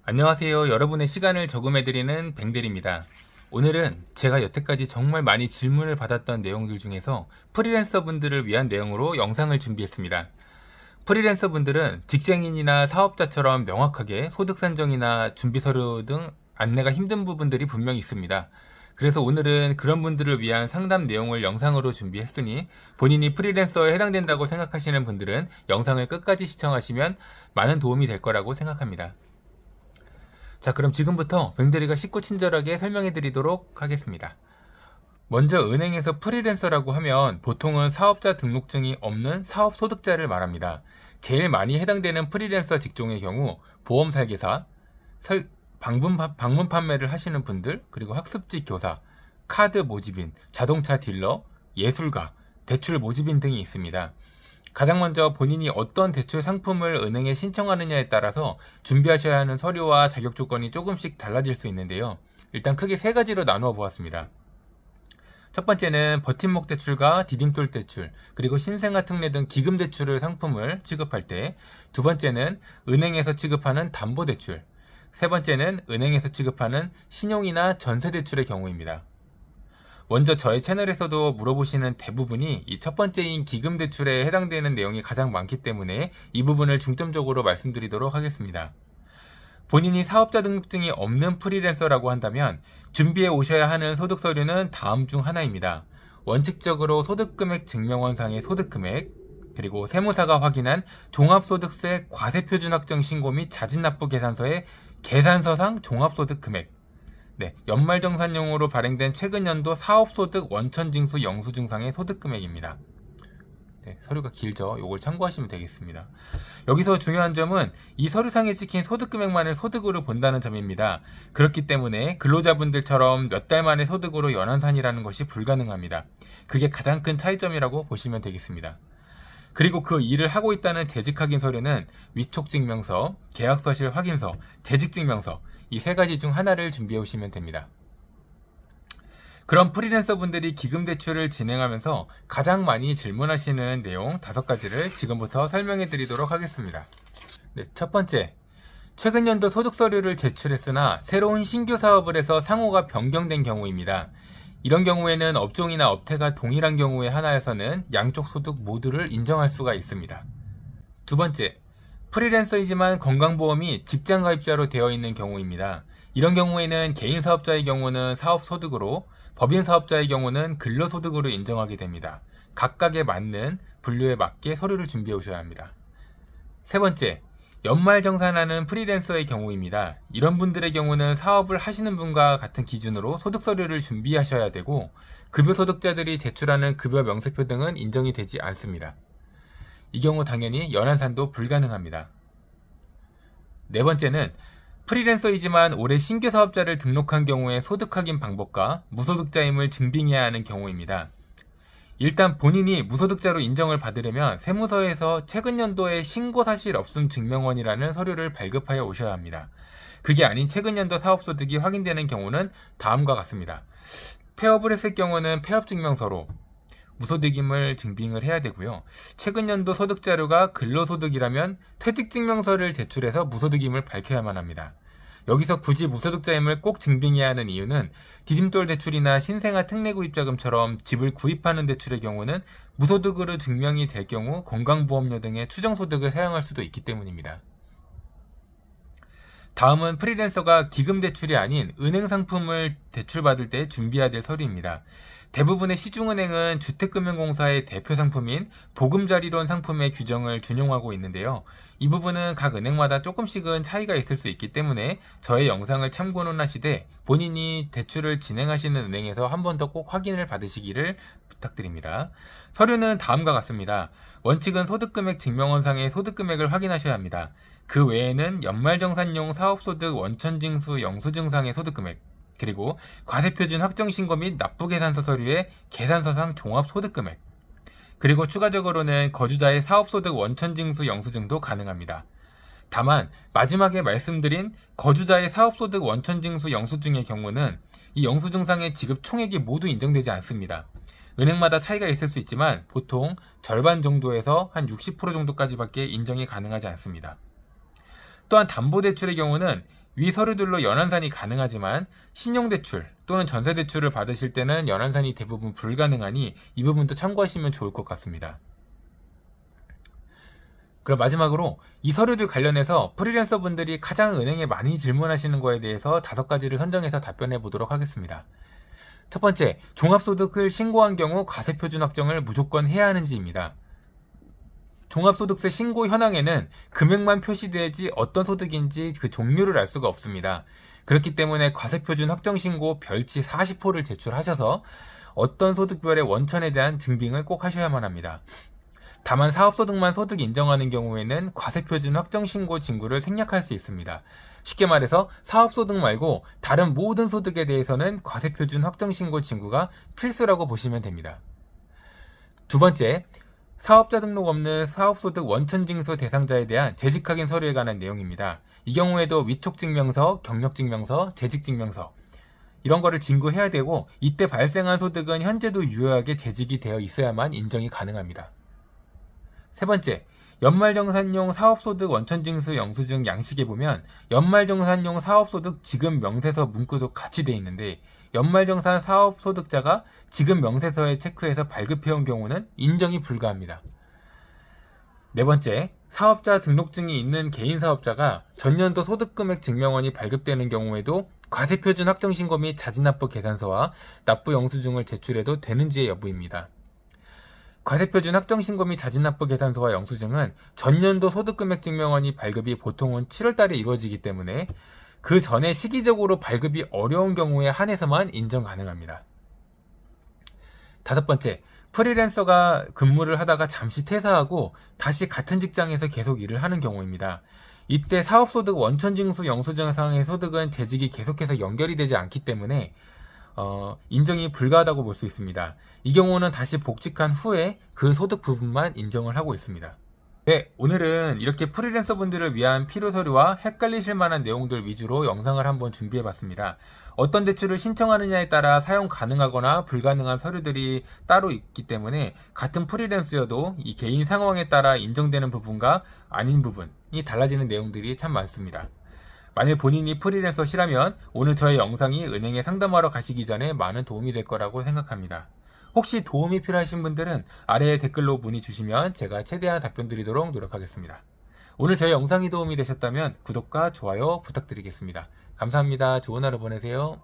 안녕하세요. 여러분의 시간을 저금해드리는 뱅델입니다. 오늘은 제가 여태까지 정말 많이 질문을 받았던 내용들 중에서 프리랜서 분들을 위한 내용으로 영상을 준비했습니다. 프리랜서 분들은 직장인이나 사업자처럼 명확하게 소득 산정이나 준비 서류 등 안내가 힘든 부분들이 분명히 있습니다. 그래서 오늘은 그런 분들을 위한 상담 내용을 영상으로 준비했으니 본인이 프리랜서에 해당된다고 생각하시는 분들은 영상을 끝까지 시청하시면 많은 도움이 될 거라고 생각합니다. 자, 그럼 지금부터 뱅대리가 쉽고 친절하게 설명해 드리도록 하겠습니다. 먼저 은행에서 프리랜서라고 하면 보통은 사업자 등록증이 없는 사업소득자를 말합니다. 제일 많이 해당되는 프리랜서 직종의 경우 보험 설계사, 방문 판매를 하시는 분들, 그리고 학습지 교사, 카드 모집인, 자동차 딜러, 예술가, 대출 모집인 등이 있습니다. 가장 먼저 본인이 어떤 대출 상품을 은행에 신청하느냐에 따라서 준비하셔야 하는 서류와 자격 조건이 조금씩 달라질 수 있는데요. 일단 크게 세 가지로 나누어 보았습니다. 첫 번째는 버팀목 대출과 디딤돌 대출, 그리고 신생아 특례 등 기금 대출을 상품을 취급할 때, 두 번째는 은행에서 취급하는 담보 대출, 세 번째는 은행에서 취급하는 신용이나 전세 대출의 경우입니다. 먼저 저의 채널에서도 물어보시는 대부분이 이 첫 번째인 기금 대출에 해당되는 내용이 가장 많기 때문에 이 부분을 중점적으로 말씀드리도록 하겠습니다. 본인이 사업자 등록증이 없는 프리랜서라고 한다면 준비해 오셔야 하는 소득 서류는 다음 중 하나입니다. 원칙적으로 소득금액 증명원상의 소득금액, 그리고 세무사가 확인한 종합소득세 과세표준 확정 신고 및 자진납부 계산서의 계산서상 종합소득금액, 연말정산용으로 발행된 최근 연도 사업소득 원천징수 영수증상의 소득금액입니다. 서류가 길죠. 이걸 참고하시면 되겠습니다. 여기서 중요한 점은 이 서류상에 찍힌 소득금액만을 소득으로 본다는 점입니다. 그렇기 때문에 근로자분들처럼 몇 달 만에 소득으로 연환산이라는 것이 불가능합니다. 그게 가장 큰 차이점이라고 보시면 되겠습니다. 그리고 그 일을 하고 있다는 재직확인 서류는 위촉증명서, 계약서실 확인서, 재직증명서, 이 세 가지 중 하나를 준비해 오시면 됩니다. 그럼 프리랜서 분들이 기금 대출을 진행하면서 가장 많이 질문하시는 내용 5가지를 지금부터 설명해 드리도록 하겠습니다. 첫 번째, 최근 연도 소득 서류를 제출했으나 새로운 신규 사업을 해서 상호가 변경된 경우입니다. 이런 경우에는 업종이나 업태가 동일한 경우에 하나에서는 양쪽 소득 모두를 인정할 수가 있습니다. 두 번째, 프리랜서이지만 건강보험이 직장가입자로 되어 있는 경우입니다. 이런 경우에는 개인 사업자의 경우는 사업소득으로, 법인 사업자의 경우는 근로소득으로 인정하게 됩니다. 각각에 맞는 분류에 맞게 서류를 준비해 오셔야 합니다. 세 번째, 연말정산하는 프리랜서의 경우입니다. 이런 분들의 경우는 사업을 하시는 분과 같은 기준으로 소득서류를 준비하셔야 되고, 급여소득자들이 제출하는 급여 명세표 등은 인정이 되지 않습니다. 이 경우 당연히 연환산도 불가능합니다. 네 번째는 프리랜서이지만 올해 신규 사업자를 등록한 경우의 소득 확인 방법과 무소득자임을 증빙해야 하는 경우입니다. 일단 본인이 무소득자로 인정을 받으려면 세무서에서 최근 연도에 신고 사실 없음 증명원이라는 서류를 발급하여 오셔야 합니다. 그게 아닌 최근 연도 사업소득이 확인되는 경우는 다음과 같습니다. 폐업을 했을 경우는 폐업증명서로 무소득임을 증빙을 해야 되고요. 최근 연도 소득 자료가 근로소득이라면 퇴직증명서를 제출해서 무소득임을 밝혀야만 합니다. 여기서 굳이 무소득자임을 꼭 증빙해야 하는 이유는 디딤돌 대출이나 신생아 특례구입자금처럼 집을 구입하는 대출의 경우는 무소득으로 증명이 될 경우 건강보험료 등의 추정소득을 사용할 수도 있기 때문입니다. 다음은 프리랜서가 기금 대출이 아닌 은행 상품을 대출받을 때 준비해야 될 서류입니다. 대부분의 시중은행은 주택금융공사의 대표 상품인 보금자리론 상품의 규정을 준용하고 있는데요. 이 부분은 각 은행마다 조금씩은 차이가 있을 수 있기 때문에 저의 영상을 참고는 하시되 본인이 대출을 진행하시는 은행에서 한 번 더 꼭 확인을 받으시기를 부탁드립니다. 서류는 다음과 같습니다. 원칙은 소득금액 증명원상의 소득금액을 확인하셔야 합니다. 그 외에는 연말정산용 사업소득 원천징수 영수증상의 소득금액, 그리고 과세표준 확정신고 및 납부계산서 서류의 계산서상 종합소득금액, 그리고 추가적으로는 거주자의 사업소득 원천징수 영수증도 가능합니다. 다만 마지막에 말씀드린 거주자의 사업소득 원천징수 영수증의 경우는 이 영수증상의 지급 총액이 모두 인정되지 않습니다. 은행마다 차이가 있을 수 있지만 보통 절반 정도에서 한 60% 정도까지밖에 인정이 가능하지 않습니다. 또한 담보대출의 경우는 위 서류들로 연한산이 가능하지만 신용대출 또는 전세대출을 받으실 때는 연한산이 대부분 불가능하니 이 부분도 참고하시면 좋을 것 같습니다. 그럼 마지막으로 이 서류들 관련해서 프리랜서 분들이 가장 은행에 많이 질문하시는 거에 대해서 5가지를 선정해서 답변해 보도록 하겠습니다. 첫 번째, 종합소득을 신고한 경우 과세표준 확정을 무조건 해야 하는지입니다. 종합소득세 신고 현황에는 금액만 표시되지 어떤 소득인지 그 종류를 알 수가 없습니다. 그렇기 때문에 과세표준 확정 신고 별치 40호를 제출하셔서 어떤 소득별의 원천에 대한 증빙을 꼭 하셔야만 합니다. 다만 사업소득만 소득 인정하는 경우에는 과세표준 확정 신고 징구를 생략할 수 있습니다. 쉽게 말해서 사업소득 말고 다른 모든 소득에 대해서는 과세표준 확정 신고 징구가 필수라고 보시면 됩니다. 두 번째, 사업자 등록 없는 사업소득 원천징수 대상자에 대한 재직확인 서류에 관한 내용입니다. 이 경우에도 위촉증명서, 경력증명서, 재직증명서 이런 거를 징구해야 되고 이때 발생한 소득은 현재도 유효하게 재직이 되어 있어야만 인정이 가능합니다. 세 번째, 연말정산용 사업소득 원천징수 영수증 양식에 보면 연말정산용 사업소득 지급 명세서 문구도 같이 되어 있는데 연말정산 사업소득자가 지급 명세서에 체크해서 발급해온 경우는 인정이 불가합니다. 네 번째, 사업자 등록증이 있는 개인사업자가 전년도 소득금액 증명원이 발급되는 경우에도 과세표준 확정신고 및 자진납부 계산서와 납부 영수증을 제출해도 되는지의 여부입니다. 과세표준 확정신고 및 자진납부 계산서와 영수증은 전년도 소득금액 증명원이 발급이 보통은 7월달에 이루어지기 때문에 그 전에 시기적으로 발급이 어려운 경우에 한해서만 인정 가능합니다. 다섯 번째, 프리랜서가 근무를 하다가 잠시 퇴사하고 다시 같은 직장에서 계속 일을 하는 경우입니다. 이때 사업소득 원천징수 영수증상의 소득은 재직이 계속해서 연결이 되지 않기 때문에 인정이 불가하다고 볼 수 있습니다. 이 경우는 다시 복직한 후에 그 소득 부분만 인정을 하고 있습니다. 네, 오늘은 이렇게 프리랜서 분들을 위한 필요서류와 헷갈리실 만한 내용들 위주로 영상을 한번 준비해봤습니다. 어떤 대출을 신청하느냐에 따라 사용 가능하거나 불가능한 서류들이 따로 있기 때문에 같은 프리랜서여도 이 개인 상황에 따라 인정되는 부분과 아닌 부분이 달라지는 내용들이 참 많습니다. 만일 본인이 프리랜서시라면 오늘 저의 영상이 은행에 상담하러 가시기 전에 많은 도움이 될 거라고 생각합니다. 혹시 도움이 필요하신 분들은 아래에 댓글로 문의 주시면 제가 최대한 답변 드리도록 노력하겠습니다. 오늘 저의 영상이 도움이 되셨다면 구독과 좋아요 부탁드리겠습니다. 감사합니다. 좋은 하루 보내세요.